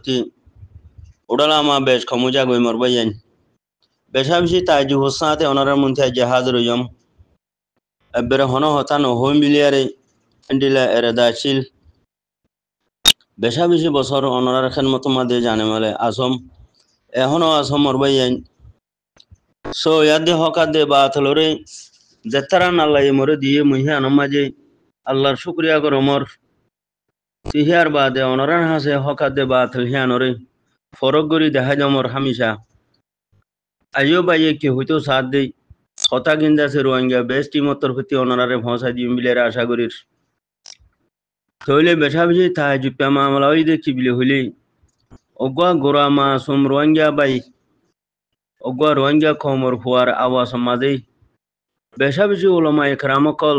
marti udala ma besh kamuja go marbayan beshamshi taji hosate onarar munta jahadru yom abere hono hotano hombiliare indila eradachil beshamshi bosor onarar khanmatu made jane male asom ehono asom marbayan so yadde hokade bathlore jataran allah yemore diye muhian maje allah shukriya goromor tihar bade onaran hase hokade bathl hianore forogori dehajamor hamisha ayoba yeke hoito sadde কথা গিন্দা সে রোহিঙ্গা বেশ টিমতর প্রতি অনারারে ভাষা দিয়ে মিলের আশা করির তৈলে বেশা বেশি তাই জুপ্পা মামলা ওই দেখি বিলে হইলে অগুয়া গোরা মা সোম রোহিঙ্গা বাই অগুয়া রোহিঙ্গা খমর হওয়ার আওয়াজ মাঝে বেশা বেশি ওলামা একরামকল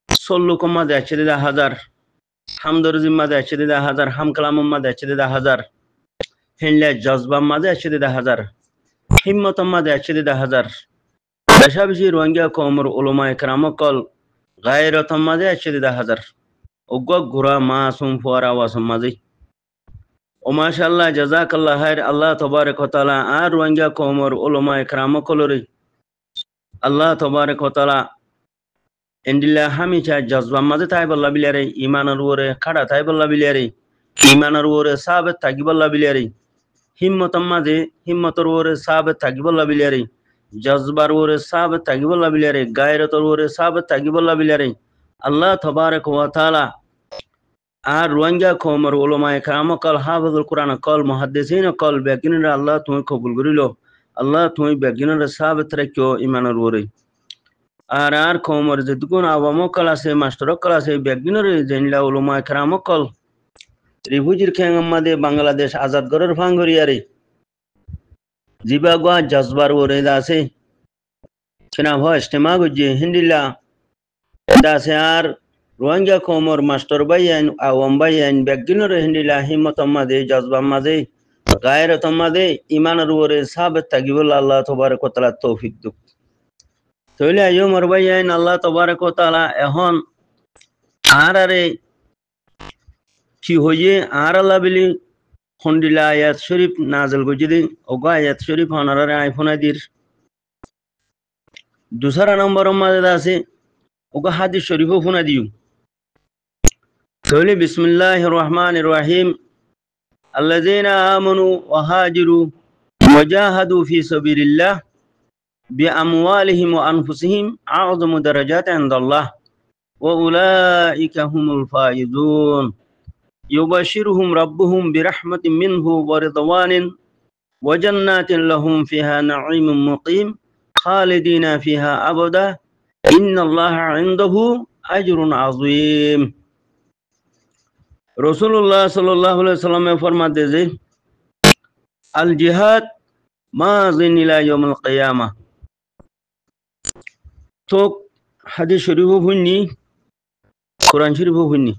সল্লু কম্মা দেখছে 10,000 হামদর জিম্মা দেখছে 10,000 হাম কালামম্মা দেখছে 10,000 হিনলে জজবা মাঝে দেখছে 10,000 হিম্মতম্মা দেখছে 10,000 বেশা বেশি রোহিঙ্গা কমর ওলামা একরামকল গায়রতম মাঝে 10,000 অগুয়া গোরা মা সোম হওয়ার আওয়াজ মাঝে ও মাশাআল্লাহ জাযাকাল্লাহ খাইর আল্লাহ তাবারক ওয়া তাআলা আর রোহিঙ্গা কমর ওলামা একরামকলরে আল্লাহ তাবারক ওয়া তাআলা এন্ডিলা হামিচা জজবা মাঝে তাই বল্লা বিলারে ঈমানের ওরে খাড়া তাই বল্লা বিলারে ঈমানের ওরে সাবেত থাকি বল্লা বিলারে হিম্মতম মাঝে হিম্মতর ওরে সাবেত থাকি বল্লা বিলারে জজবার ওরে সাবেত থাকি বল্লা বিলারে গায়রতর ওরে সাবেত থাকি বল্লা বিলারে আল্লাহ তাবারক ওয়া তাআলা আর রোহিঙ্গা কওমের উলামা একরাম কল হাফিজুল কুরআন কল মুহাদ্দিসিন কল বেগিনরা আল্লাহ তুমি কবুল করিলো আল্লাহ তুমি বেগিনরা সাবেত রাখিও ঈমানের ওরে আর কওমের যে দুগুণ আওয়াম কল আছে মাস্টার কল আছে বেগিনরে জেনলা উলামা একরাম কল রিফিউজির খেঙ্গামাদে বাংলাদেশ আজাদ গরের ফাঙ্গরিয়ারে জিবাগা জজবার ওরে দাসে চিনা হয় ইস্তেমা গজে হিন্দিলা দাসে আর রোহিঙ্গা কওমের মাস্টার বাইয়ান আওয়াম বাইয়ান বেগিনরে হিন্দিলা হিম্মতম মাদে জজবা মাদে গায়রতম মাদে ঈমানের ওরে সাবেত থাকিবল আল্লাহ তাবারক ওয়া তাআলা তৌফিক দুক তইলে আইও মারবাইয়ান আল্লাহ তাবারক ওয়া তাআলা এখন আরারে কি হইয়ে আর আল্লাহ বিলি হন্ডিলা আয়াত শরীফ নাজল গজিদি ওগা আয়াত শরীফ হনারে আইফোনা দির দুসরা নম্বর মাঝে আছে ওগা হাদিস শরীফ ফোনা দিও তইলে বিসমিল্লাহির রহমানির রহিম আল্লাযীনা আমানু ওয়া হাজিরু ওয়াজাহাদু ফি সাবিলিল্লাহ বিআমওয়ালিহিম ওয়া আনফুসিহিম আ'যামু দারাজাতিন ইনদাল্লাহ ওয়া উলাইকা হুমুল ফাইজুন يبشرهم ربهم برحمة منه ورضوان وجنات لهم فيها نعيم مقيم خالدين فيها أبدا إن الله عنده أجر عظيم رسول الله صلى الله عليه وسلم فرماتے ہیں الجهاد ماضٍ إلى يوم القيامة تو حدیث شریف ہنی قرآن شریف ہنی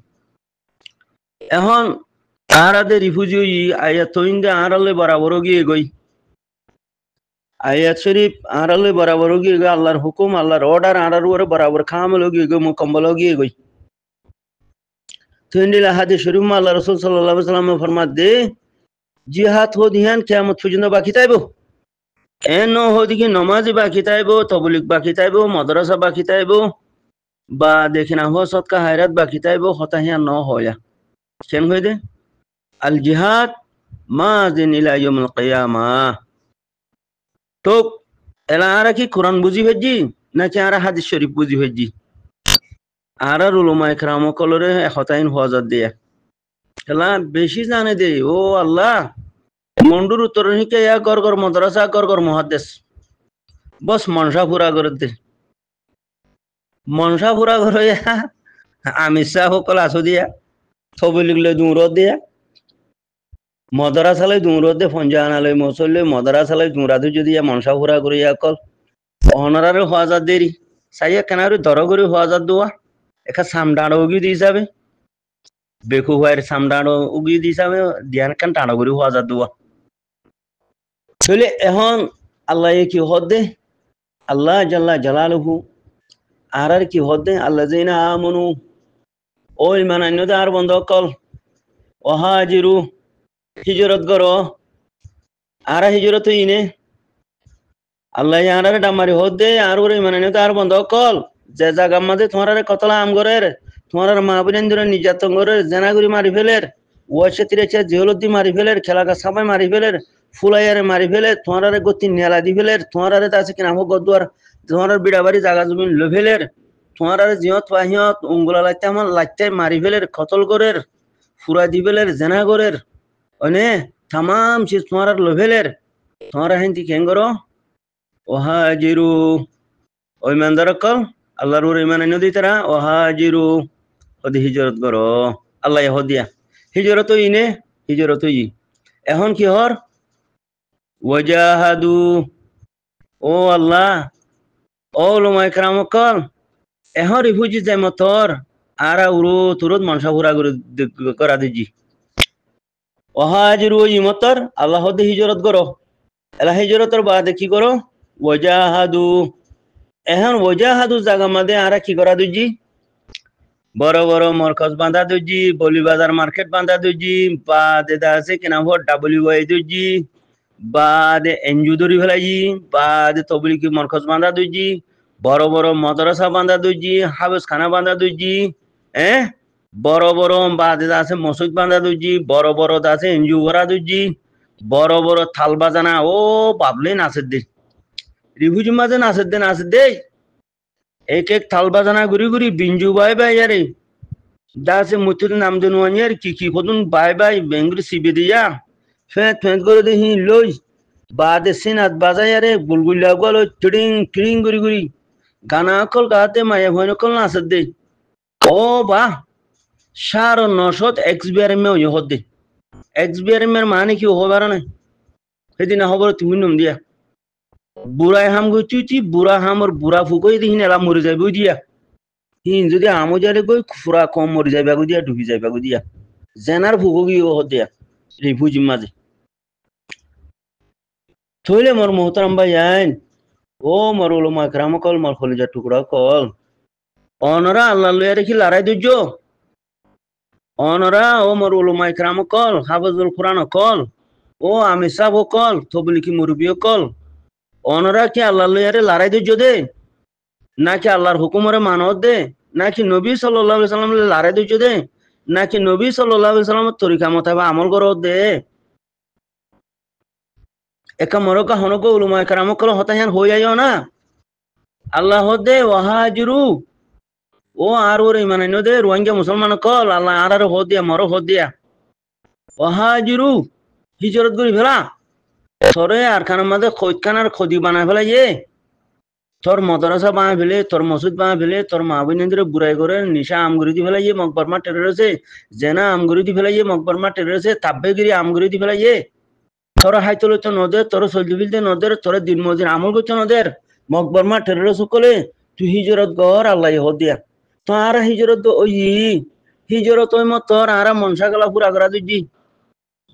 এখন আরাদে রিফিউজি আয়াত তইন্দে আরালে বরাবর গিয়ে গই আয়াত শরীফ আরালে বরাবর গিয়ে গই আল্লাহর হুকুম আল্লাহর অর্ডার আরার ওরে বরাবর কামল গিয়ে গই মুকম্মল গিয়ে গই তইন্দিলা হাদিস শরীফ মা আল্লাহ রাসূল সাল্লাল্লাহু আলাইহি ওয়াসাল্লাম ফরমাত দে জিহাদ হো দিহান কিয়ামত পর্যন্ত বাকি তাইবো এন হদি কি নামাজ বাকি তাইবো তাবলীগ বাকি তাইবো মাদ্রাসা বাকি তাইবো বা দেখিনা হো সদকা হায়রাত বাকি তাইবো হতাহিয়া ন হয়া কেন হয়ে দে আল জিহাদ মাযিন ইলা ইয়াউমিল কিয়ামা তো এলা আরা কি কোরআন বুঝি হজি নাকি আরা হাদিস শরীফ বুঝি হজি আরা উলামা ইকরাম কলরে হতাইন হওয়াজাত দিয়া এলা বেশি জানে দে ও আল্লাহ মন্ডুর উত্তর নিকে ইয়া গর মাদ্রাসা গর মুহাদ্দিস বস মনসা পুরা করে দে মনসা পুরা করে আমি সাহ কল আসো দিয়া ছবি লিখলে দূরত দিয়া মদরাসালে দূরত দে ফঞ্জানালে মসল্লে মদরাসালে দূরাদু যদি মনসা ফুরা করি কল অনারারে হওয়াজাত দেরি সাইয়া কেনারে দর করে হওয়াজাত দোয়া একা সামডাড় উগি দি যাবে বেকু হওয়ার সামডাড় উগি দি যাবে দিয়ান কান টাড়া করে হওয়াজাত দোয়া চলে এখন আল্লাহ কি হদ দে আল্লাহ জাল্লা জালালুহু আর কি হদ দে আল্লাযীনা আমানু ও ইমান আন্যদে আর বন্ধ কল ওয়াহাজিরু হিজরত করো আরা হিজরত ইনে আল্লাহ আরারে ডামারি হদ দে আর ওরে মানে তো আর বন্ধ কল যে জায়গার মাঝে তোমার কতলা আম গরের তোমার মা বোন ধরে নির্যাতন করে জেনাগুড়ি মারি ফেলের ওয়াশে তিরেছে জেহলদি মারি ফেলের খেলাকা সাবাই মারি ফেলের ফুলাইয়ারে মারি ফেলে তোমার গতি নেলা দি ফেলের তোমার আছে কিনা হোক গদুয়ার তোমার বিড়াবাড়ি জাগা জমিন লো ফেলের তোমার জিহত পাহিয়ত উঙ্গুলা লাইতে আমার লাইতে মারি ফেলের কতল করের ফুরা দি ফেলের জেনা করের অনে তামাম চিজ তোমার লো ফেলের তোমার হেন্তি কেন করো ওহাজিরু ওই মানদার কল আল্লাহর উপর ঈমান এনে দিই তারা ওহাজিরু ওদি হিজরত করো আল্লাহ হদিয়া হিজরত ইনে হিজরত ই এখন কি হর ওয়াজাহাদু ও আল্লাহ ও লোমাই کرام কল এখন রিফুজি যাই মতর আরা উরু তুরত মনসা পুরা করা দিজি ওহাজিরু ই মতর আল্লাহ হদি হিজরত করো এলা হিজরতের বাদে কি করো ওয়াজাহাদু এখন ওয়াজাহাদু জায়গা মাদে আরা কি করা দিজি বড় বড় মরকজ বাঁধা দুজি বলি বাজার মার্কেট বাঁধা দুজি বা দেদা আছে কিনা ভোট ডাব্লিউআই দুজি বা দে এনজু ধরি ফেলাই বা দে তবলিকি মরকজ বাঁধা দুজি বড় বড় মাদ্রাসা বাঁধা দুজি হাবেস খানা বাঁধা দুজি বড় বড় বা দেদা আছে মসজিদ বাঁধা দুজি বড় বড় আছে এনজু করা দুজি বড় বড় থাল বাজানা ও বাবলে নাচের দে রিভুজি মাঝে নাচের দে এক এক থাল বাজানা ঘুরি ঘুরি বিঞ্জু বাই বাই আরে দাসে মুতুর নাম দেন ওয়ানিয়ার কি কদুন বাই বাই বেঙ্গুরি সিবে দিয়া ফেঁত করে দেখি লই বাদে সিনাত বাজাই আরে বুলগুলা গলো টিড়িং টিড়িং ঘুরি ঘুরি গানা কল গাতে মায়া ভয়ন কল নাচের দে ও বাহ 900 এক্সবিআরএম এ হদ দে এক্সবিআরএম এর মানে কি হবার না সেদিন খবর তুমি নম দিয়া বুড়াই হাম গই বুড়া হাম আর বুড়া ফুকই দিহি এলা মরে যাবে দিয়া হিন যদি আমো যারে গই ফুরা কম মরে যাবে গো দিয়া ডুবি যাবে গো দিয়া জেনার ফুকো গিয়ে হদ দিয়া রিফুজি মাঝে থইলে মোর মোহতারাম ভাই আইন ও মোর উলামা کرام কল মোর খলিজা টুকরা কল অনরা আল্লাহ লইয়া রেখি লড়াই দুজ অনরা ও মোর উলামা کرام কল হাফেজুল কুরআন কল ও আমি সাব কল তবলিকি মুরব্বি কল অনরা কি আল্লাহ লইয়া রে লড়াই দুজ দে নাকি আল্লাহর হুকুমরে মানত দে নাকি নবী সাল্লাল্লাহু আলাইহি সাল্লাম লড়াই দুজ দে নাকি নবী সাল্লাল্লাহু আলাইহি সাল্লামের তরিকা মোতাবেক আমল করো দে একা মরকা হনকো উলামা کرام কল হতায়ান হই আইও না আল্লাহ দে ওয়াহাজিরু ও আর ওর ইমান এনে দে রোহিঙ্গা মুসলমান কল আল্লাহ আর হদ দিয়া মর হদ দিয়া ওয়াহাজিরু হিজরত করি ফেলা তোরে আর খানার মাঝে খৈদ খানার খদি বানায় ফেলা তোর মদরসা বানায় ফেলে তোর মসজিদ বানায় ফেলে তোর মা বোনেদের বুড়াই করে নিশা আমগুড়ি দি ফেলাই মকবরমা টেরোরেছে জেনা আমগুড়ি দি ফেলাই মকবরমা টেরোরেছে তাব্বেগিরি আমগুড়ি দি ফেলাই তোর হাইতলে তো নদের তোর সলদি ফিলতে নদের তোর দিন মজির আমল করছো নদের মকবরমা টেরোরে সকলে তুই হিজরত গর আল্লাহ হদ দিয়া তো আর হিজরত ওই হিজরত ওই মত তোর আর মনসা গলা পুরা করা দুজি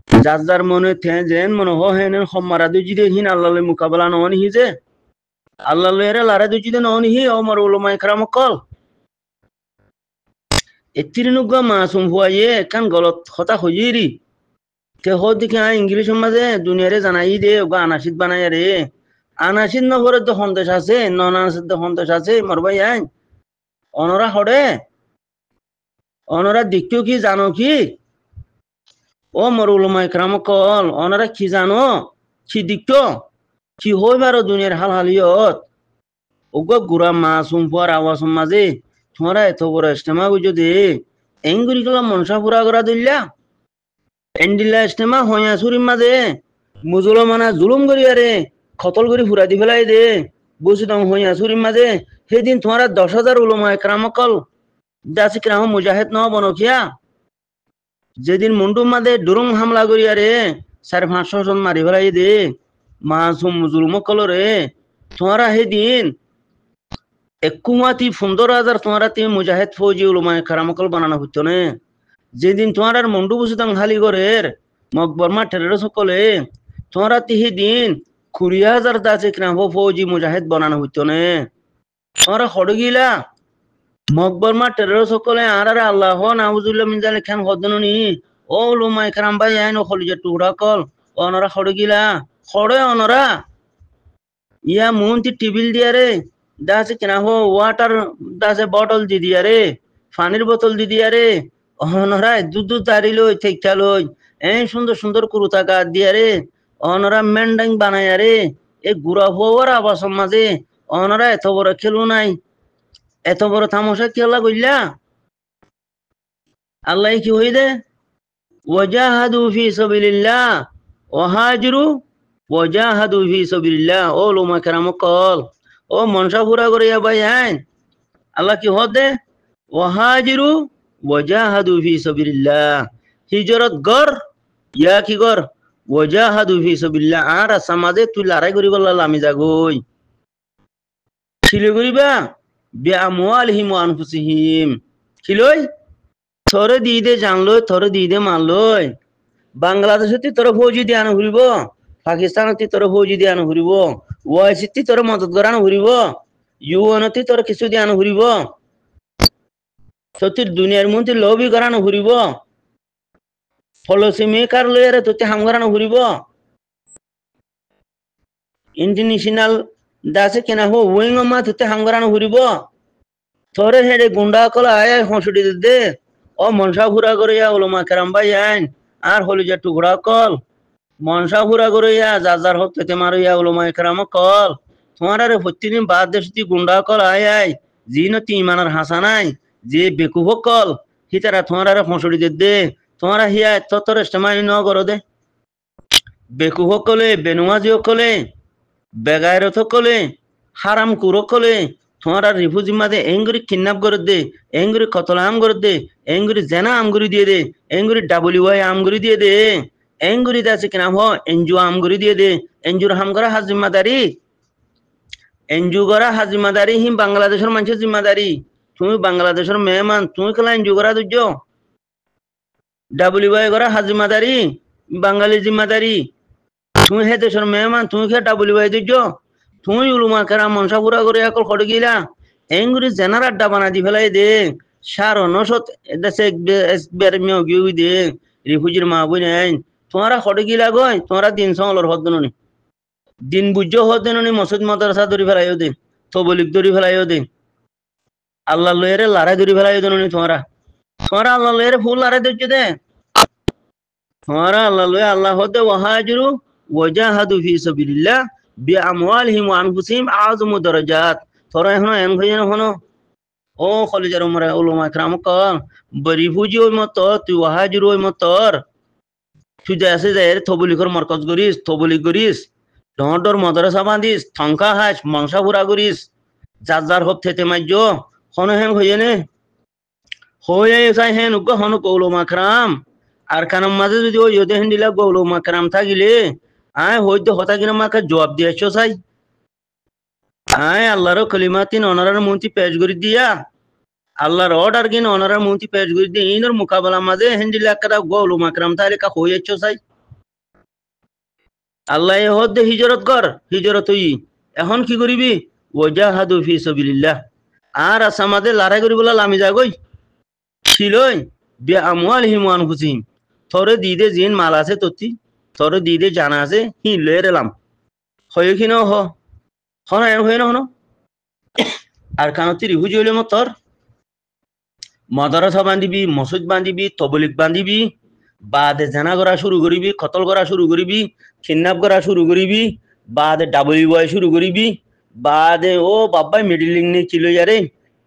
যার যার মনে থে যেন মনে হেন সম্মারা দুজি দে হিন আল্লাহ মোকাবেলা নহনি হি যে আল্লাহ এরা লারা দুজি দে নহনি হি ও মোর উলামা کرام কল এতিরিনুগা মাসুম হুয়ায়ে কান গলত হতা হইরি কে হদিকে ইংলিশ মাঝে দুনিয়ারে জানাই দে ওগা আনাসিদ বানাই রে আনাসিদ নগরের তো সন্দেশ আছে নন আনাসিদ তো সন্দেশ আছে মোর ভাই আইন অনরা হড়ে অনরা দেখতেও কি জানো কি ও মোর উলামা کرام কল অনরা কি জানো কি দেখতো কি হই বারো দুনিয়ার হাল হালিয়ত ওগো গুড়া মাসুম ফুয়ার আওয়াজ মাঝে তোমরা এত বড় ইস্তেমা বুঝো দে এঙ্গুরি গলা মনসা পুরা করা দিল্লা এন্ডিলা ইস্তেমা হইয়া সুরির মাঝে মুসলমানা জুলুম করি আরে খতল করি ফুরা দি ফেলাই দে বুঝিতাম হইয়া সুরির মাঝে সেদিন তোমার 10,000 উলামা کرام কল দাসি کرام মুজাহিদ ন বনকিয়া যেদিন মুন্ডুর মাঝে ডুরুং হামলা করি আরে 550 জন মারি ফেলাই দে মাসুম জুলুম কলরে তোমারা সেদিন একুমাতি 15,000 তোমারা তুমি মুজাহিদ ফৌজি উলামা کرام কল বানানো হইতো না যেদিন তোমার আর মন্ডু বুঝিতাম খালি করের মকবরমা টেরোরে সকলে তোমরা তিহি দিন 20,000 দাসে کرام ফৌজি মুজাহিদ বানানো হইতো না তোমরা হড় গিলা মকবরমা টেরোরে সকলে আর আল্লাহ নাউজুবিল্লাহ মিন জালিক খান হদননি ও লুমাই কারাম ভাই আইন ও খলিজা টুকরা কল অনরা খড়ে গিলা খড়ে অনরা ইয়া মুন্তি টিবিল দিয়া রে দাসে কিনা হো ওয়াটার দাসে বটল দি দিয়া রে পানির বোতল দি দিয়া রে অনরা দুধ দাঁড়ি লই থেকে লই এই সুন্দর সুন্দর কুরুতা গাছ দিয়া রে অনরা মেন্ডাং বানায় রে এ গুড়া হওয়ার আবাসের মাঝে অনরা এত বড় খেলো নাই এত বড় তামসা খেলা কইলা আল্লাহ কি হই দে ওয়াজাহাদু ফি সাবিলিল্লাহ ওয়াহাজরু ওয়াজাহাদু ফি সাবিলিল্লাহ ও লোমা কেরাম কল ও মনসা পুরা করে ভাই আইন আল্লাহ কি হদে ওয়াহাজরু ওয়াজাহাদু ফি সাবিলিল্লাহ হিজরত গর ইয়া কি গর ওয়াজাহাদু ফি সাবিলিল্লাহ আর সমাজে তুই লড়াই করি বললা আমি যাগই ছিলে করিবা বিআমওয়ালিহিম ওয়া আনফুসিহিম খিলই থরে দি দে জানলই থরে দি দে মানলই বাংলাদেশে তোর ফৌজি দিয়ে আনো ঘুরিব পাকিস্তানত তোর ফৌজি দিয়ে আনো ঘুরিব ওয়াইসিতে তোর মদত করানো ঘুরিব ইউএনতে তোর কিছু দিয়ে আনো ঘুরিব সত্যি দুনিয়ার মধ্যে লবি করানো ঘুরিব পলিসি মেকার লয়ারে তোতে হাম করানো ঘুরিব ইন্টারন্যাশনাল দাসে কেনা হো ওয়েং মা তোতে হাম করানো ঘুরিব তোরে হেডে গুন্ডা কলা আয় হসুটি দে ও মনসা ঘুরা করে ওলমা কেরাম ভাই আইন আর হলিজা টুকরা কল মনসা ঘুরা করে যার হোক তেতে মারো ওলমা কেরাম কল তোমার আরে প্রতিদিন বাদ দেশ গুন্ডা কল আয় জি নতি ইমানের হাসা নাই যে বেকুব কল হিতারা তোমার আরে হসুটি দে তোমার হিয়া তোর ইস্তেমাই ন করো দে বেকুব কলে বেনুয়াজিও কলে বেগায়রত কলে হারাম কুরো কলে তোমার রিফুজি মাঝে এঙ্গুরি কিডন্যাপ করে দে এঙ্গুরি কতলা আম করে দে এঙ্গুরি জেনা আমগুরি দিয়ে দে এঙ্গুরি WY আমগুরি দিয়ে দে এঙ্গুরি আছে কিনা হ এনজু আমগুরি দিয়ে দে এনজুর হাম করা হাজ জিম্মাদারি এনজু করা হাজ জিম্মাদারি হিম বাংলাদেশের মানুষের জিম্মাদারি তুমি বাংলাদেশের মেহমান তুমি খেলা এনজু করা দুর্য WY করা হাজ জিম্মাদারি বাঙালি জিম্মাদারি তুমি হে দেশের মেহমান তুমি খে WY দুর্য তুমি উলুমা কেরা মনসা পুরা করে একল খড়ে গিলা এঙ্গুরি জেনার আড্ডা বানা দি ফেলাই দে সার নশত দেশে মেয় গিয়ে দে রিফুজির মা বই নাই তোমারা খড়ে গিলা গই তোমারা দিন সঙ্গলর হদ নি দিন বুঝ হদ নি মসজিদ মাদ্রাসা ধরি ফেলাইও দে তবলিক ধরি ফেলাইও দে আল্লাহ লয়েরে লড়াই ধরি ফেলাইও দে নি তোমারা তোমারা আল্লাহ লয়েরে ফুল লড়াই ধরছ দে তোমারা আল্লাহ লয়ে আল্লাহ হদে ওয়াহাজরু ওয়াজাহাদু ফি সাবিলিল্লাহ বিআমওয়ালিহিম ওয়া আনফুসিহিম আযমু দারাজাত তোরা এখন এন হইন হনো ও খলিজার উমরা উলামা کرام কল বরিফুজি ওই মত তুই ওয়াহাজরু ওই মতর তুই দেশে যায় তবলিগর মারকাজ করিস তবলিগ করিস ডর মাদ্রাসা বাঁধিস থংকা হাস মনসা পুরা করিস যার হপ থেতে মাইজ হন হেন হইনে হয়ে যাই হেন উগ হন উলামা کرام আর কানাম মাঝে যদি ওই ইদে হেন দিলা উলামা کرام থাকিলে আয় হইতে হতা কিনা মাকে জবাব দিয়েছো চাই আয় আল্লাহর কলিমাতিন অনারার মন্ত্রী পেশ করে দিয়া আল্লাহর অর্ডার কিন অনারার মন্ত্রী পেশ করে দিয়ে ইনর মোকাবেলা মাঝে হেন্ডিলা কারা উলামা کرام তাহলে কা হইয়েছো চাই আল্লাহ হদ্দে হিজরত কর হিজরত হই এখন কি করিবি ওয়াজাহাদু ফি সাবিলিল্লাহ আর আসামাদে লড়াই করি বলা লামি যাগই ছিলই বিআমওয়ালিহিম ওয়া আনফুসিহিম থরে দিদে জিন মাল আছে ততি তোরে দিদে জানা আছে হি লয়ে এলাম হয় কি না হন হয় না হন আর কানতি রিফুজি হইলে তোর মাদ্রাসা বান্ধিবি মসজিদ বান্ধিবি তবলিক বান্ধিবি বাদে জানা করা শুরু করিবি কতল করা শুরু করিবি কিডন্যাপ করা শুরু করিবি বাদে WY শুরু করিবি বাদে ও বাবাই মিডলিং নে চিলো যারে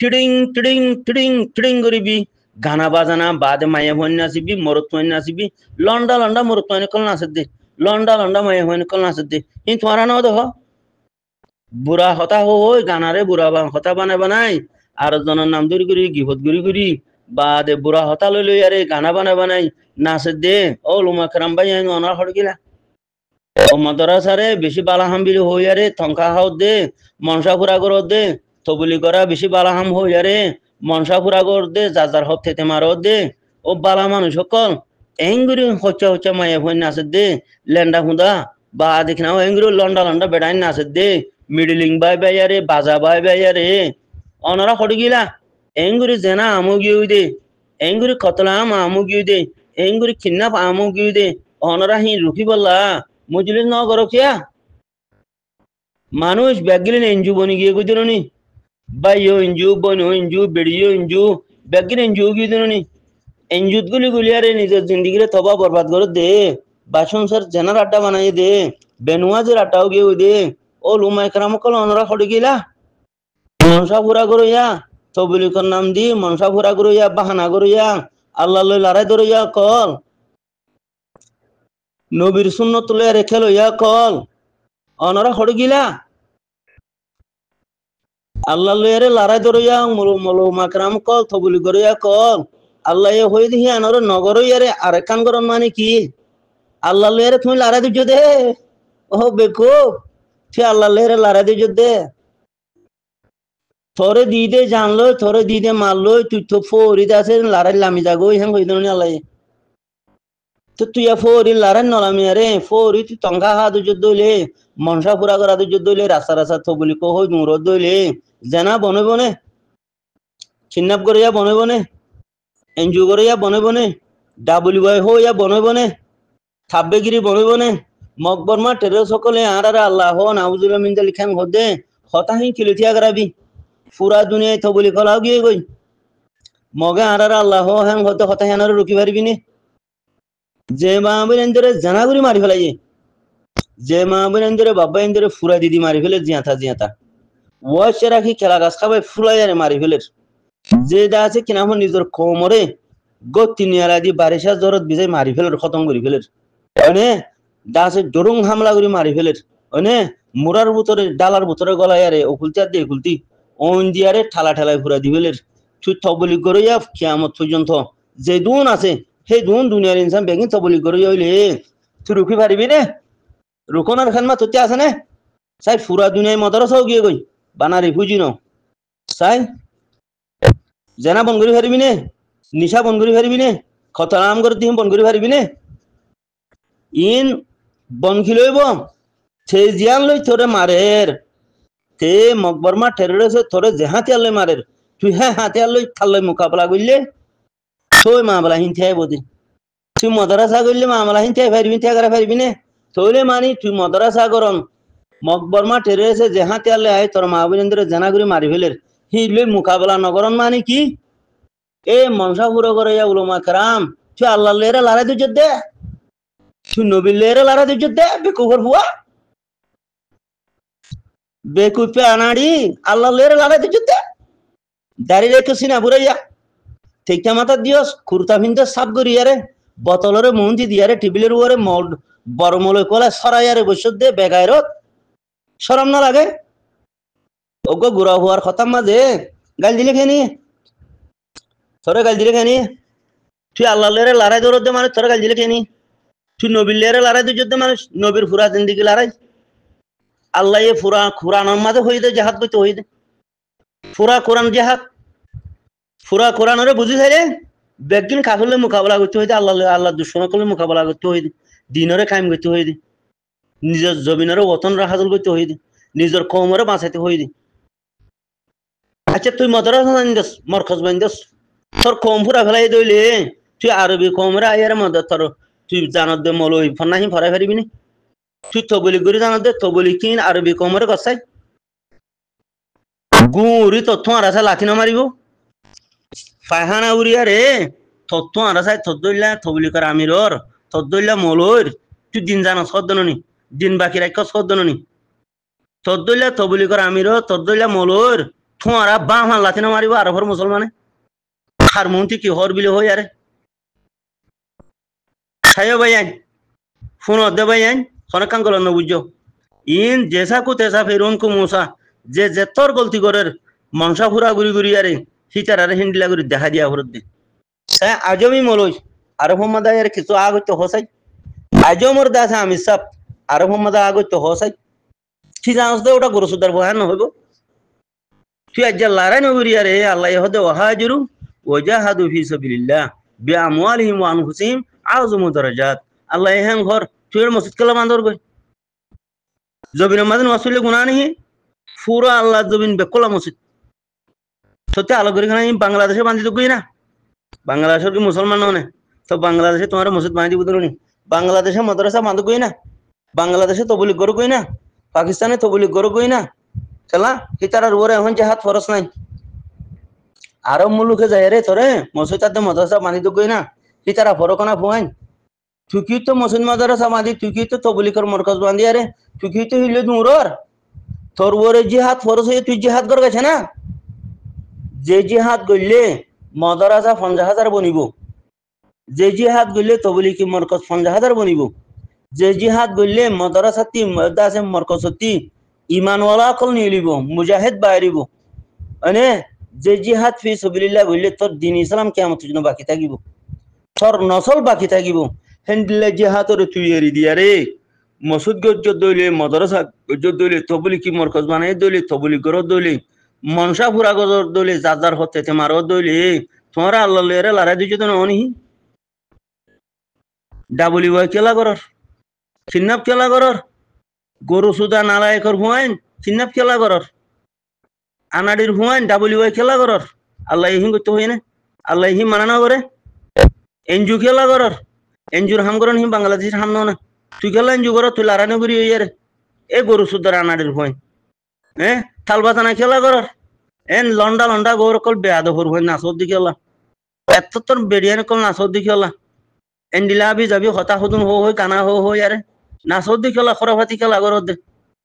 টিডিং টিডিং টিডিং টিডিং করিবি গানা বাজানা বাদে মায়া হন নাসিবি মরত হন নাসিবি লন্ডা লন্ডা মরত হন কল নাসে দে লন্ডা লন্ডা মায়া হন কল নাসে দে ইন তোমারা না দেখ বুড়া হতা হই গানারে বুড়া হতা বানাই আর জনের নাম ধরি করি গিফত করি বাদে বুড়া হতা লই আরে গানা বানাই নাচে দে ও উলামা کرام ভাই অনার হড় গিলা ও মাদ্রাসারে বেশি বালাহাম বিলি হই আরে থংকা হাও দে মনসা পুরা কর দে তবলি করা বেশি বালাহাম হই আরে মনসা পুরা কর দে যার হপ থেতে মারো দে ও বালা মানুষ সকল এঙ্গুরি হচ্চা মায়ে হই নাচে দে লেন্ডা হুদা বা দেখ না এঙ্গুরি লন্ডা লন্ডা বেড়াই নাচে দে মিডলিং বাই আরে বাজা বাই আরে অনারা হড় গিলা এঙ্গুরি জেনা আমু গিয়ে দে এঙ্গুরি কতলা আমু গিয়ে দে এঙ্গুরি কিন্না পামু গিয়ে অনরা হি রুখি বললা মজলিস ন করো কিয়া মানুষ ব্যাগিলেন এনজু বনি গিয়ে গুজরনি বাইও এনজু বনো এনজু বেড়িও এনজু ব্যাগিন এনজু গিয়ে দিননি এনজুত গুলি গুলিয়ারে নিজের জিন্দিগিরে তবা বরবাদ করে দে বাসন স্যার জেনার আড্ডা বানাই দে বেনুয়াজের আড্ডাও গিয়ে দে ও লুমাই কারামকল অনরা খড়ি গিলা মনসা ফুরা করইয়া তবলিকর নাম দি মনসা ফুরা করইয়া বাহানা করইয়া আল্লাহ লই লড়াই ধরইয়া কল নবীর সুন্নত তুলে রেখে লইয়া কল অনরা খড়ি গিলা আল্লাহ লইয়ারে লড়াই ধরইয়া মলো মাকরাম কল তবলি করইয়া কল আল্লাহ এ হয়ে দিহি আনর নগর ইয়ারে আরেক কান করন মানে কি আল্লাহ লইয়ারে তুমি লড়াই দিচ্ছ দে ও বেকো তুই আল্লাহ লইয়ারে লড়াই দিচ্ছ দে থরে দিদে জানলো থরে দিদে মারলো তুই তো ফরিদ আছে লড়াই লামি যাগো হ্যাঁ হইল আল্লাহ তো তুই ফরি লড়াই নলামি আরে ফরি তুই টঙ্কা হাত যুদ্ধ হইলে মনসা পুরা করা যুদ্ধ হইলে রাস্তা রাস্তা থবলি কো হই মুরদ হইলে জানা বনে বনে কিডন্যাপ করিয়া বনে বনে এনজিও করিয়া বনে বনে ডাবলি বয় হইয়া বনে বনে থাব্বেগিরি বনে বনে মকবরমা টেরে সকলে আর আল্লাহ নাউজুল্লাহ মিন জালিক খান হদে হতাহি কিলতিয়া করাবি পুরা দুনিয়ায় থবলি কলাও গিয়ে গই মগে আর আল্লাহ হ্যাং হতে হতাহি আনার রুকি পারবি নি যে মা বোনেন্দরে জানাগুড়ি মারি ফেলাই যে মা বোনেন্দরে বাবা এন্দরে ফুরা দিদি মারি ফেলে জিয়াতা জিয়াতা ওয়াশে রাখি খেলা গাছ খাবাই ফুলাই আরে মারি ফেলে যে দা আছে কিনা আমার নিজের কোমরে গতি নিয়ালা দি বারিশা জরত বিজয় মারি ফেলে খতম করে ফেলে অনে দা আছে ডরুং হামলা করে মারি ফেলে অনে মুরার ভিতরে ডালার ভিতরে গলায় আরে ওকুলতি আর দিয়ে কুলতি ওন দিয়ারে ঠালা ঠালায় ফুরা দি ফেলে তুই তবলি করিয়া কিয়ামত পর্যন্ত যে দুন আছে সেই দুন দুনিয়ার ইনসান বেগিন তবলি করিয়া হইলে তুই রুখি পারিবি নে রুকনার খানমা তোতে আছে না সাই ফুরা দুনিয়ায় মদরসাও গিয়ে গই বানারি ফুজি ন সাই জেনা বন করি পারিবি নে নিশা বন করি পারিবি নে খতরাম করে দিম বন করি পারিবি নে ইন বন খিলইব সে জিয়ান লই তোরে মারের তে মকবরমা টেররেছে তোরে জেহাতে আলে মারের তুই হ্যাঁ হাতে আলই থালই মোকাবেলা করলে তুই মামলা হিনতে বদি তুই মদরাসা করলে মামলা হিনতে পারবি তে পারবি নে তোলে মানি তুই মদরাসা করন মকবরমা টেরেছে জেহাতে আলে আয় তোর মা বোনেন্দরে জানাগুড়ি মারি ফেলের হি লই মোকাবেলা নগরন মানে কি এ মনসা পুরো করে উলমা কারাম তুই আল্লাহ লেরে লড়াই দিচ্ছ দে তুই নবীর লেরে লড়াই দিচ্ছ দে বেকুফর বুয়া বেকুফে আনাড়ি আল্লাহ লেরে লড়াই দিচ্ছ দে দাঁড়িয়ে রেখে সিনা বুড়াইয়া ঠিকঠাক মাথা দিয়স কুর্তা ভিনতে সাপ করিয়ারে বোতলরে মন্দি দিয়ারে টেবিলের উপরে বড় মলে কলা সরাইয়ারে বসে দে বেগায়রত শরম না লাগে ওগো গুড়া হওয়ার কথা মাঝে গাল দিলে খেয়ে নিয়ে তোরে গাল দিলে খেয়ে নিয়ে তুই আল্লাহ লেরে লড়াই দৌড় দে মানুষ তোরে গাল দিলে খেয়ে নিয়ে তুই নবীর লেরে লড়াই দিয়ে যুদ্ধ মানুষ নবীর ফুরা জিন্দিগি লড়াই আল্লাহ এ ফুরা কোরআনের মাঝে হয়ে দে জাহাদ করতে হয়ে দে ফুরা কোরআন জাহাদ ফুরা কোরআনরে বুঝি চাইলে বেগদিন কাফেরলে মোকাবেলা করতে হয়ে দে আল্লাহ দুশ্মন করলে মোকাবেলা করতে হয়ে দে দিনরে কায়েম করতে হয়ে দে নিজের জমিনরে ওতন হাসিল করতে হয়ে দে নিজের কৌমরে বাঁচাইতে হয়ে দে আচ্ছা তুই মদরাসা বান্ধস মরকজ বান্ধস তোর কম ফুরা ফেলাই দইলে তুই আরবি কমরে আইয়ার মদত তোর তুই জানত দে মলই ফনাহি ফরাই পারিবি নি তুই তবলি করে জানত দে তবলি কিন আরবি কমরে গছাই গুড়ি তথ্য আর আছে লাথি না মারিব পায়খানা উড়িয়া রে তথ্য আর আছে তদ্দইলা তবলি কর আমিরর তদ্দইলা মলইর তুই দিন জানত সদ্দননি দিন বাকি রাখ সদ্দননি তদ্দইলা তবলি কর আমিরর তদ্দইলা মলইর থোয়ারা বাম হান লাথি না মারিব আরবর মুসলমানে আর মন্ত্রী কি হর বিলে হই আরে ছায় ভাই আইন ফোন দে ভাই আইন সনকান গল না বুঝছো ইন জেসা কু তেসা ফেরুন কু মুসা যে যেতর গলতি করের মনসা ফুরা গুড়ি গুড়ি আরে হিতার আরে হিন্দিলা গুড়ি দেখা দিয়া ভরত দে হ্যাঁ আজমি মলই আরব মোহাম্মদ আয়ের কিছু আগত হসাই আজমর দাস আমি সব আরব মোহাম্মদ আগত হসাই ঠিক জানোস দে ওটা গুরুসুদার বহান হইব তুই আজ লড়াই নগরি আরে আল্লাহ হদে ওয়াহাজুরু ওয়াজাহাদু ফি সাবিলিল্লাহ বিআমওয়ালিহিম ওয়া আনফুসিহিম আযমু দারাজাত আল্লাহ হ্যাং ঘর তুই মসজিদ কলা বান্দর গই জবিন মাদিন ওয়াসুলে গুনাহ নেহি পুরা আল্লাহ জবিন বেকলা মসজিদ সত্যি আলো করি খানা বাংলাদেশে বান্ধিত গই না বাংলাদেশের কি মুসলমান নয় তো বাংলাদেশে তোমার মসজিদ বানিয়ে দিব ধরুন, বাংলাদেশে মাদ্রাসা বাঁধ কই না, বাংলাদেশে তবলিগ গরু কই না, পাকিস্তানে তবলিগ গরু কই না, খেলা হিতারার উপরে এখন যে হাত ফরস নাই। আরব মুলুকে যায় রে তোরে মসজিদ আদে মাদ্রাসা বাঁধি তো কই না, হিতারা ফরকনা ফুয়াইন। তুই কি তো মসজিদ মাদ্রাসা বাঁধি, তুই কি তো তবলিগের মরকজ বাঁধি, আরে তুই কি তো হিলে দূরর তোর উপরে জিহাদ ফরজ হয়ে তুই জিহাদ করে গেছে না। যে জিহাদ করলে মাদ্রাসা 50,000 বনিব, যে জিহাদ করলে তবলিগি মরকজ 50,000 বনিব, যে জিহাদ করলে মাদ্রাসাতি আছে মরকজতি ইমানওয়ালা কল নিয়ে লিব, মুজাহিদ বাইরিব, মানে যে জিহাদ ফি সাবিলিল্লাহ করলে তোর দিন ইসলাম কিয়ামতের জন্য বাকি থাকিব, তোর নসল বাকি থাকিব। হেন্ডিলে জিহাদরে তুই এরি দিয়া রে মসজিদ গজ্জত দইলে, মাদ্রাসা গজ্জত দইলে, তবলিগি মরকজ বানাই দইলে, তবলিগ গরত দইলে, মনসা ফুরা গজর দইলে, যার হতে মারত দইলে, তোমার আল্লাহ লেরে লড়াই দিচ্ছ তো ননি ডাবলি ওয়াই খেলা করর, চিন্নাপ খেলা করর, গরু সুদা নালায়কর হুয়াইন চিন্নাপ খেলা করর, আনাডির হুয়াইন ডাবলি ওয়াই খেলা করর। আল্লাহ ইহিন করতে হই না, আল্লাহ ইহি মানা না করে। এনজু খেলা করর, এনজুর হাম করন হি বাংলাদেশের হাম না, তুই খেলা এনজু কর, তুই লারানো করি ইয়ারে এ গরু সুদার আনাডির হুয়াইন, হ্যাঁ থালবাতানা খেলা করর, এন লন্ডা লন্ডা গৌর কল বেয়াদ হর হুয়াইন নাচর দিকে আল্লাহ এত তোর বেরিয়ান কল নাচর দিকে আল্লাহ এন্ডিলা বি যাবি হতা হতুন হই কানা হো ইয়ারে নাচর দি খেলা খরাফাতি খেলা করত দে,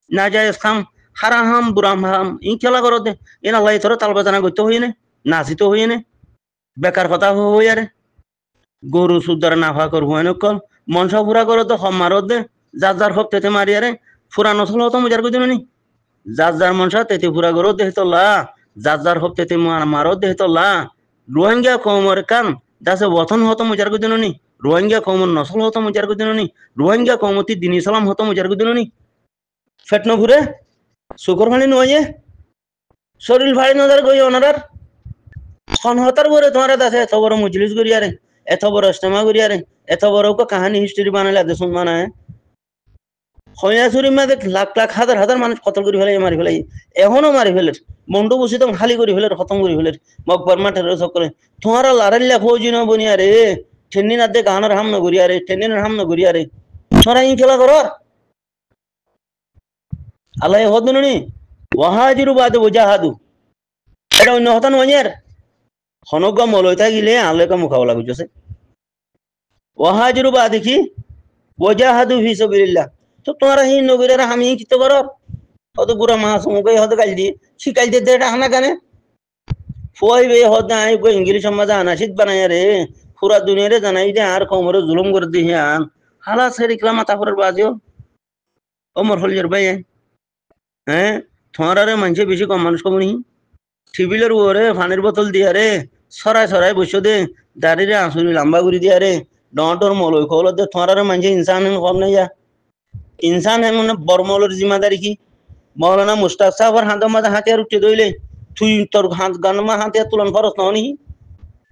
না যায় খাম হারা হাম বুড়াম হাম ই খেলা করত দে, এন আল্লাহ তোর তালবাজানা করতে হই না, নাচিত হই না, বেকার কথা হই আরে গরু সুদার নাফা কর হুয়াইন কল মনসা ফুরা করত হম মারত দে, যার যার হক তেতে মারি আরে ফুরা নসল হতো মজার কই দিন নি, যার যার মনসা তেতে ফুরা করত দে তোলা, যার যার হক তেতে মারত দে তোলা। রোহিঙ্গা কমর কান দাসে বথন হতো মজার কই দিন নি, রোহিঙ্গা কমর নসল হতো মজার কই দিন নি, রোহিঙ্গা কমতি দিন ইসলাম হতো মজার কই দিন নি। ফেট ন ঘুরে শুকর ফানি নয়ে শরীর ভারী নজর গই ওনার সনহতার বরে তোমার দাসে এত বড় মজলিস করিয়ারে, এত বড় ইজতেমা করিয়ারে, এত বড় কাহানি হিস্ট্রি বানাইলে দেশুন মানায় হইয়াছুরি মাঝে লাখ লাখ হাজার হাজার মানুষ কতল করে ফেলে মারি ফেলাই, এখনো মারি ফেলে মন্ডু বসে তো খালি করে ফেলে খতম করে ফেলে মকবর মাঠের সকলে তোমার লারাল্লা ফৌজি ন বনিয়া রে ঠেন্নি না দে গানের হাম ন করিয়া রে ঠেন্নির হাম ন করিয়া রে তোরা ই খেলা কর আল্লাহ হদ নি ওয়াহাজিরু বাদে ওজাহাদু এটা অন্য হতা নয়ের হনজ্ঞ মলয় থাকিলে আল্লাহকে মুখাবলা বুঝছে ওয়াহাজিরু বাদে কি ওজাহাদু ফি সাবিলিল্লাহ। তো তোমরা হি নগরের আমি কিতে করো হয়তো বুড়া মাসুমকে হয়তো গাল দিয়ে শিকাই দিতে এটা হানা কানে ফুয়াই বে হদ নাই গো ইংলিশ সমাজ আনাসিদ বানাই রে পুরা দুনিয়ারে জানাই দে আর কমরে জুলুম করে দিয়ে আন হালা সেরিকলা মাথা পরের বাজিও ওমর হলিয়ার ভাই হ্যাঁ তোমার আরে মানুষে বেশি কম মানুষ কমনি টিবিলের উপরে পানির বোতল দিয়া রে সরাই সরাই বসে দে দাঁড়িয়ে আঁসুরি লম্বা করে দিয়া রে ডর মলই খোল দে তোমার আরে মানুষে ইনসান কম নাই যা ইনসান है মানে বর্মলের জিম্মাদারি কি মৌলানা মুস্তাক সাহেবের হাতে মাঝে হাতিয়ার উঠে দইলে তুই তোর হাত গান হাতিয়ার তুলন ফরস ননি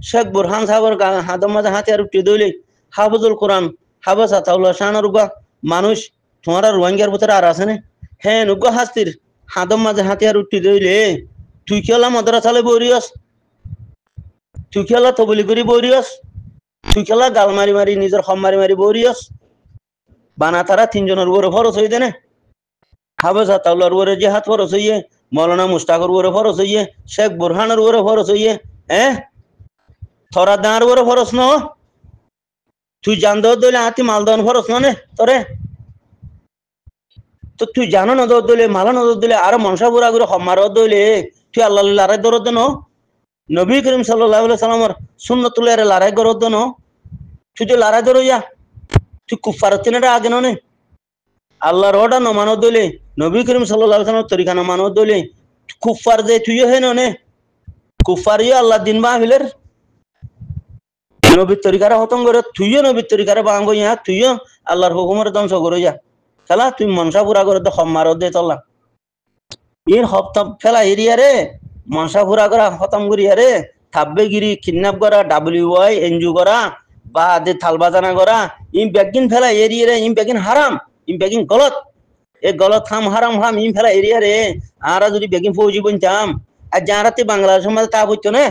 শেখ বুরহান সাহেবের হাতে মাঝে হাতিয়ার উঠে দইলে হাফিজুল কোরআন হাফেজ আতাউল্লাহ শাহর উগা মানুষ তোমার রোহিঙ্গার ভিতরে আর আছে না হ্যাঁ উগা হাস্তির হাতের মাঝে হাতিয়ার উঠে দইলে তুই খেলা মাদ্রাসালে বরিয়স, তুই খেলা তবলি করি বরিয়স, তুই খেলা গাল মারি মারি নিজের হম মারি মারি বরিয়স বানা তারা তিনজনের উপরে ফরস হইতে না হাফেজ আতাউল্লাহর উপরে জিহাদ ফরস হইয়ে, মৌলানা মুস্তাকের উপরে ফরস হইয়ে, শেখ বুরহানের উপরে ফরস হইয়ে, থরা দাঁড় উপরে ফরস ন তুই জান দইলে হাতি মালদন ফরস নে তোরে তো তুই জানো না দইলে মালা নজর দিলে আর মনসা বুড়া করে হমার দইলে তুই আল্লাহ লড়াই দরদ ন নবী করিম সাল্লাল্লাহু আলাইহি সাল্লামের সুন্নতুল্লাহ লড়াই করদ ন তুই তো লড়াই দরইয়া তুই কুফার তিনটা আগে নে আল্লাহর অর্ডার ন মানো দইলে নবী করিম সাল্লাল্লাহু আলাইহি সাল্লামের তরিকা না মানো দইলে কুফার যে তুইও হে নে কুফার ইয়া আল্লাহ দিন বা হইলের নবীর তরিকারে হতম করে তুইও নবীর তরিকারে বাঙ্গ ইয়া তুইও আল্লাহর হুকুমের ধ্বংস করে যা খেলা তুই মনসা পুরা করে দে হমার দে তল্লা এর হপ্তাহ ফেলা এরিয়া রে মনসা পুরা করা খতম করিয়া রে থাব্বে গিরি কিডন্যাপ করা WY এনজু করা বা দে থাল বাজানা করা ইম বেগিন ফেলা এরিয়া রে ইম বেগিন হারাম ইম বেগিন গলত এ গলত হাম হারাম হাম ইম ফেলা এরিয়া রে আরা যদি বেগিন ফৌজি বনতাম আর যারাতে বাংলাদেশের মধ্যে তা হইতো না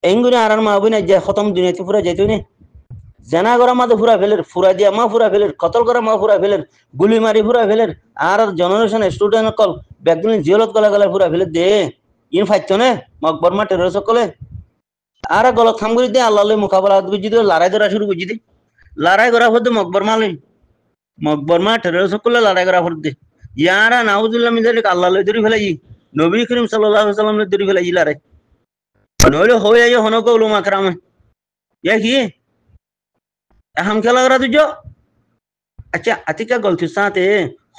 এঙ্গুনি আর মা বই না যে খতম দুনিয়াতে পুরা যেত নে জেনা করা মা তো ফুরা ফেলের ফুরা দিয়া মা ফুরা ফেলের কতল করা মা ফুরা ফেলের গুলি মারি ফুরা ফেলের আর জেনারেশন স্টুডেন্ট কল ব্যাকদিন জিয়লত গলা গলা ফুরা ফেলের দে ইন ফাইতো নে মকবর মা টেরর সকলে আর গলত থামগুলি দে আল্লাহ মোকাবেলা বুঝি দে লড়াই ধরা শুরু বুঝি দে লড়াই করা হতে মকবর মা টেরর সকলে লড়াই করা হতে ইয়ারা নাউজুল্লাহ মিজালিক আল্লাহ লই ধরি ফেলাই নবী করিম সাল্লাল্লাহু আলাইহি ওয়াসাল্লাম লই ধরি ফেলাই লড়াই নইলে হয়ে যায় হনক উলমা کرام ইয়া কি हम क्या लग रहा तुझो अच्छा अतिका गलती साथे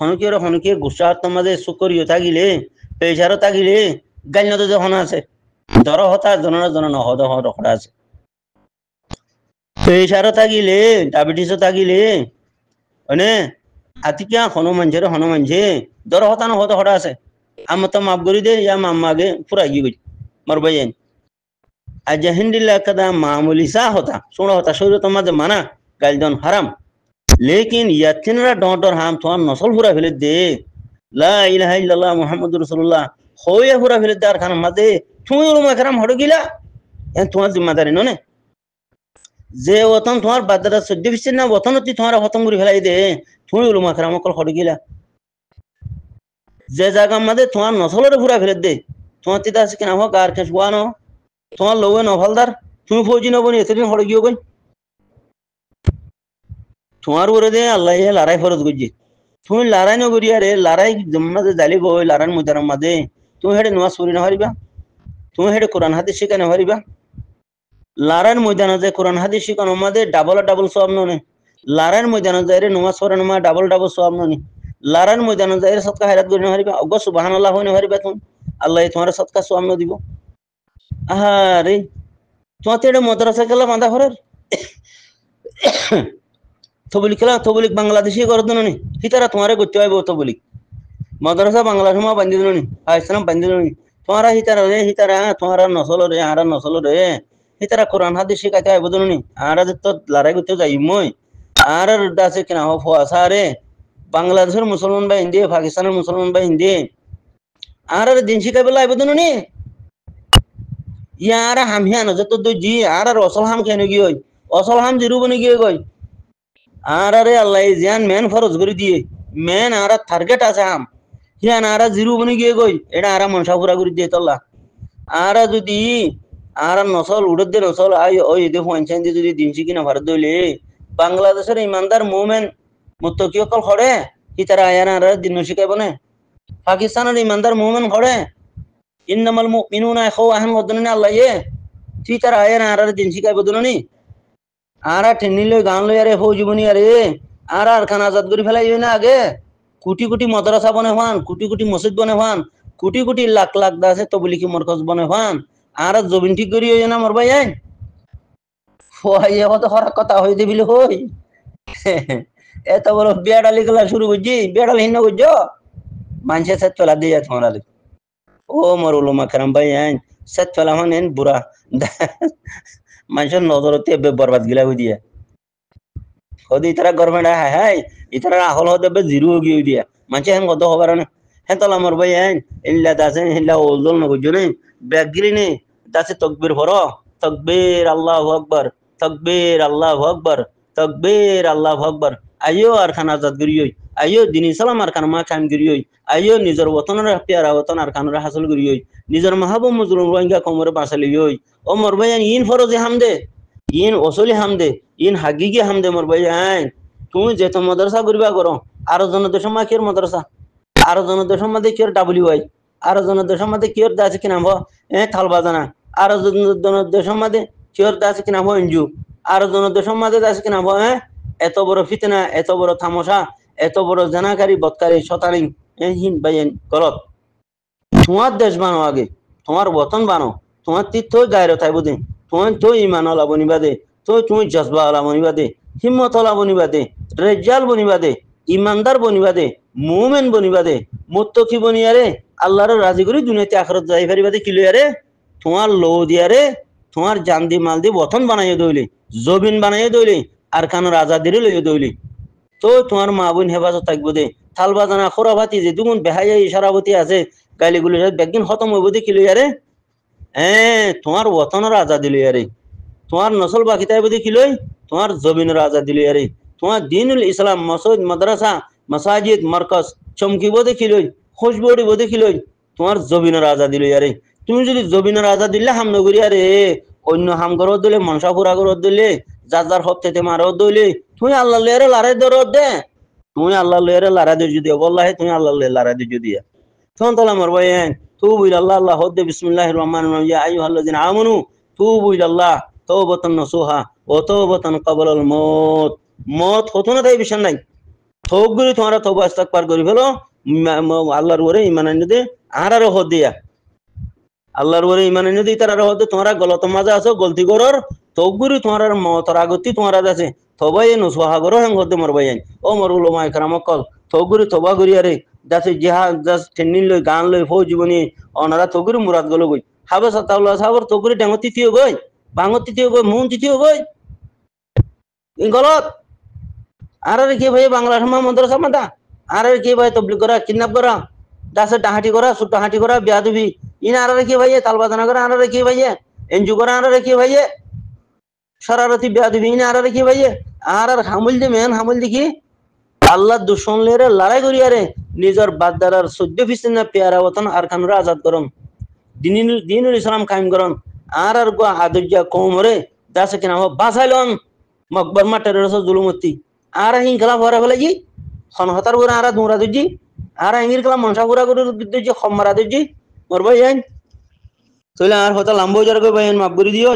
हनुके गुस्सा तमादे सुकरियो तागिले पेशारो तागिले गाल्नो तो हना আছে ধর হতা জন হদ হদ খড়া আছে পেশারো তাগিলে ডায়াবেটিসও তাগিলে মানে আতিকা হনুমানজে ধর হতা না হদ খড়া আছে আম তো মাফ করি দে ইয়া মাম্মাগে পুরা গই মরবাইন আজ হিন্দিল্লা কদা মামুলি সা হতা শুনো হতা শরীর তোমাদের মানা গালদন হারাম लेकिन यातिनरा डॉटर हम तो नसल पूरा फिले दे ला इलाहा इल्लल्लाह मुहम्मदुर रसूलुल्लाह होया पूरा फिले दार खान मदे तुम उलमा करम हड़ गिला एन तुम्हार जिम्मेदारी नो ने जे वतन तुम्हार बादरा सद्दे बिसे ना वतन ती तुम्हारा खत्म करी फेलाई दे तुम उलमा करम कल हड़ गिला जे जागा मदे तुम्हार नसलरे पूरा फिले दे तुम्हार तिदा से केना हो गार केसवानो तुम्हार लोवे नफलदार तुम फौजी न बनी एतदिन हड़ गियो गई তোমার উপরে দে আল্লাহ লড়াই ফরজ করছে তুমি লড়াই ন করিয়া রে লড়াই জম্মাতে জালি গই লড়াই মুদারাম মাদে তুমি হেডে নামাজ পড়ি না পারিবা তুমি হেডে কোরআন হাদিস শিখা না পারিবা লড়াই ময়দানে যে কোরআন হাদিস শিখানো মাদে ডাবল সওয়াব ননে লড়াই ময়দানে যাই রে নামাজ পড়ানো মা ডাবল সওয়াব ননি লড়াই ময়দানে যাই রে সদকা হায়াত করি না পারিবা অগ সুবহানাল্লাহ হই না পারিবা তুমি আল্লাহ তোমার সদকা সওয়াব ন দিব আহা রে তোমাতে এডে মাদ্রাসা গেলা বাঁধা ঘরের তবলিক বাংলাদেশি করে দিন নি হিতারা তোমারে করতে হইব তবলিক মাদ্রাসা বাংলা সময় বান্ধি দিন নি ইসলাম বান্ধি দিন নি হিতারা তোমার নসল রে আর নসল রে হিতারা কোরআন হাদিস শিখাইতে হইব দিন নি আর তো লড়াই করতে যাই মই আর দাসে কিনা হো ফোয়াসা রে বাংলাদেশের মুসলমান বা হিন্দি পাকিস্তানের মুসলমান বা হিন্দি আর দিন শিখাইবে লাইব দিন নি ইয়ার হামিয়া নজর তো জি আর অসল হাম কেন গিয়ে অসল হাম জিরু বনে গিয়ে গই আর আরে আল্লাহ জিয়ান মেন ফরজ করে দিয়ে মেন আর টার্গেট আছে আম হিয়ান আর জিরো বনি গিয়ে গই এটা আর মনসা পুরা করে দিয়ে তল্লা আর যদি আর নসল উড়ে দে নসল আই ওই দে পঞ্চায়েত দিয়ে যদি দিন শিখি না ভারত দইলে বাংলাদেশের ইমানদার মুমেন মুত্তকি অকল খড়ে কি তারা আয়ান আর দিন শিখাইব না পাকিস্তানের ইমানদার মুমেন খড়ে ইন্নামাল মুমিনুনা ইখওয়াতুন ওদনে আল্লাহ এ কি তারা আয়ান আর দিন শিখাইব দুননি আর ঠেনিলে গান লই আরে ফৌজি বনি আরে আর খান আজাদ করে ফেলাই না আগে কোটি মাদ্রাসা বনে হান কোটি মসজিদ বনে হান কোটি লাখ দাসে তবলিকি মরকজ বনে হান আর জমিন ঠিক করি হই না মর ভাই আইন ফোয়াই কত খরা কথা হই দিবিল হই এত বড় বেড়ালি গলা শুরু করছি বেড়াল হিন্ন করছো মানুষের সাথে চলা দিয়ে তোমার ও মর উলমা کرام ভাই আইন সাথে চলা হন এন বুড়া মানুষের নজরতে বরবাদ গিলা হই দিয়া হদি ইতারা গভর্নমেন্ট হাই ইতারা আহল হতে জিরো গিয়ে দিয়া মানুষে হেন কত হবার না হেন তলা মর ভাই আইন ইল্লা দাসে ইল্লা ওজল না বুঝছো নে ব্যাগ গিলি নে দাসে তাকবীর পড়ো তাকবীর আল্লাহু আকবার তাকবীর আল্লাহু আকবার তাকবীর আল্লাহু আকবার আইও আর খান আজাদ করিয়ই আইও দিন ইসলাম আর খান মা কাম করিয়ই আইও নিজের ওতনের পিয়ারা ওতন আর খানরা হাসিল করিয়ই নিজের মাহবুব মজলুম রোহিঙ্গা কোমরে বাঁচালিয়ই ও মর ভাই আইন ইন ফরজে হামদে ইন ওসলি হামদে ইন হাগিগি হামদে মর ভাই আইন তুমি যেত মাদ্রাসা করিবা করো আর জন দেশ মা কির মাদ্রাসা আর জন দেশ মধ্যে কির ডাব্লিউআই আর জন দেশ মধ্যে কির দাস কি নাম থাল বাজানা আর জন দেশ মধ্যে কির দাস কি নাম এনজু আর জন দেশ মধ্যে দাস কি নাম এত বড় ফিতনা এত বড় তামাশা এত বড় জানাকারী বদকারী শতানি হিন বাইন গলত তোমার দেশ বানো আগে তোমার বতন বানো তোমার তীর্থ গায়ের থাইব দে তোমার তো ইমান ওলা বনিবা দে তুমি জজবা ওলা বনিবা দে হিম্মত ওলা বনিবা দে রেজাল বনিবা দে ইমানদার বনিবা দে মুমেন বনিবা দে মুত্তকি বনিয়ারে আল্লাহর রাজি করি দুনিয়াতে আখিরাত যাই পারিবা দে কি লইয়ারে তোমার লো দিয়ারে তোমার জান দি মাল দি বতন বানাইয়ে দইলে জবিন বানাইয়ে দইলে আর কানোর আজাদিরে লইয়ে দইলে তো তোমার মা বোন হেফাজত থাকবো দে থাল বাজানা খোরাবাতি যে দুগুণ বেহাইয়া ইশারাবতী আছে গালিগুলি ব্যাগদিন খতম হইব দে কি লইয়ারে তোমার ওতনের আজাদি লই আরে তোমার নসল বাকি তাই বদি কি লই তোমার জমিনের আজাদি লই আরে তোমার দিনুল ইসলাম মসজিদ মাদ্রাসা মাসাজিদ মার্কাজ চমকিব দেখি লই খুশবড়ি দেখি লই তোমার জমিনের আজাদি লই আরে তুমি যদি জমিনের আজাদি দিলে হাম নগরি আরে অন্য হাম করত দিলে মনসা পুরা করত দিলে যার যার হত্যেতে মারত দিলে তুমি আল্লাহ লেরে লড়াই দরদ দে তুমি আল্লাহ লেরে লড়াই দে যদি বল্লাহে তুমি আল্লাহ লে লড়াই দে যদি তখন তাহলে আমার ভাই তুবু ইলাল্লাহ আল্লাহ হদ্দে বিসমিল্লাহির রহমানির রহিম ইয়া আইয়ুহাল্লাযিনা আমানু তুবু ইলাল্লাহ তাওবাতান নসুহা ওয়া তাওবাতান ক্বাবলাল মউত মত হতো না তাই বিষয় নাই থোকগুলি তোমরা তওবা ইস্তিগফার করি ফেলো আল্লাহর উপরে ঈমান আনি দে আর হদ দিয়া আল্লাহর উপরে ঈমান আনি দে তার হদ তোমরা গলত মাঝে আছো গলতি করর থোকগুলি তোমার মতর আগতি তোমার আছে তবাই নসুহা করো হেং হদ্দে মরবাই ও মর উলামা ইকরাম কল থোকগুলি তওবা করি আরে যাতে জিহাদ জাস ট্রেনিং লই গান লই ফৌজ জীবনী অনারা থোকগুলি মুরাদ গলো গই হাবে সাতাউল্লাহ সাহাবর থোকগুলি ডাঙ তৃতীয় গই বাঙ তৃতীয় গই মুন তৃতীয় গই গলত আর কি ভাই বাংলা সমা মাদ্রাসা মাদা আর কি ভাই তবলিগ করা কিডন্যাপ করা দাসে ডাহাটি করা সুটা হাঁটি করা বিয়াদবি ইন আর কি ভাই তালবাদানা করা আর কি ভাই এনজু করা আর কি ভাই শরারতি বিয়াদবি ইন আর কি ভাই আর হামুল দি মেন হামুল দেখি আল্লাহ দুশ্মন লেরে লড়াই করি আরে নিজের বাদদারার 14% না পেয়ারা ওতন আর খানুরা আজাদ করন দিনুল ইসলাম কায়েম করন আর গো আদজ্জা কওমরে দাসে কিনা বাঁচাইলন মকবর মাটার জুলুমতি আর হিংকলা ভরা ফেলে জি খনহতার করে আর দুরা দুজি আর হিঙ্গির কলা মনসা পুরা করে দুজি খমরা দুজি মরবাই যাইন তাহলে আর হতা লাম্বো যার গো বাইন মাফ করে দিও।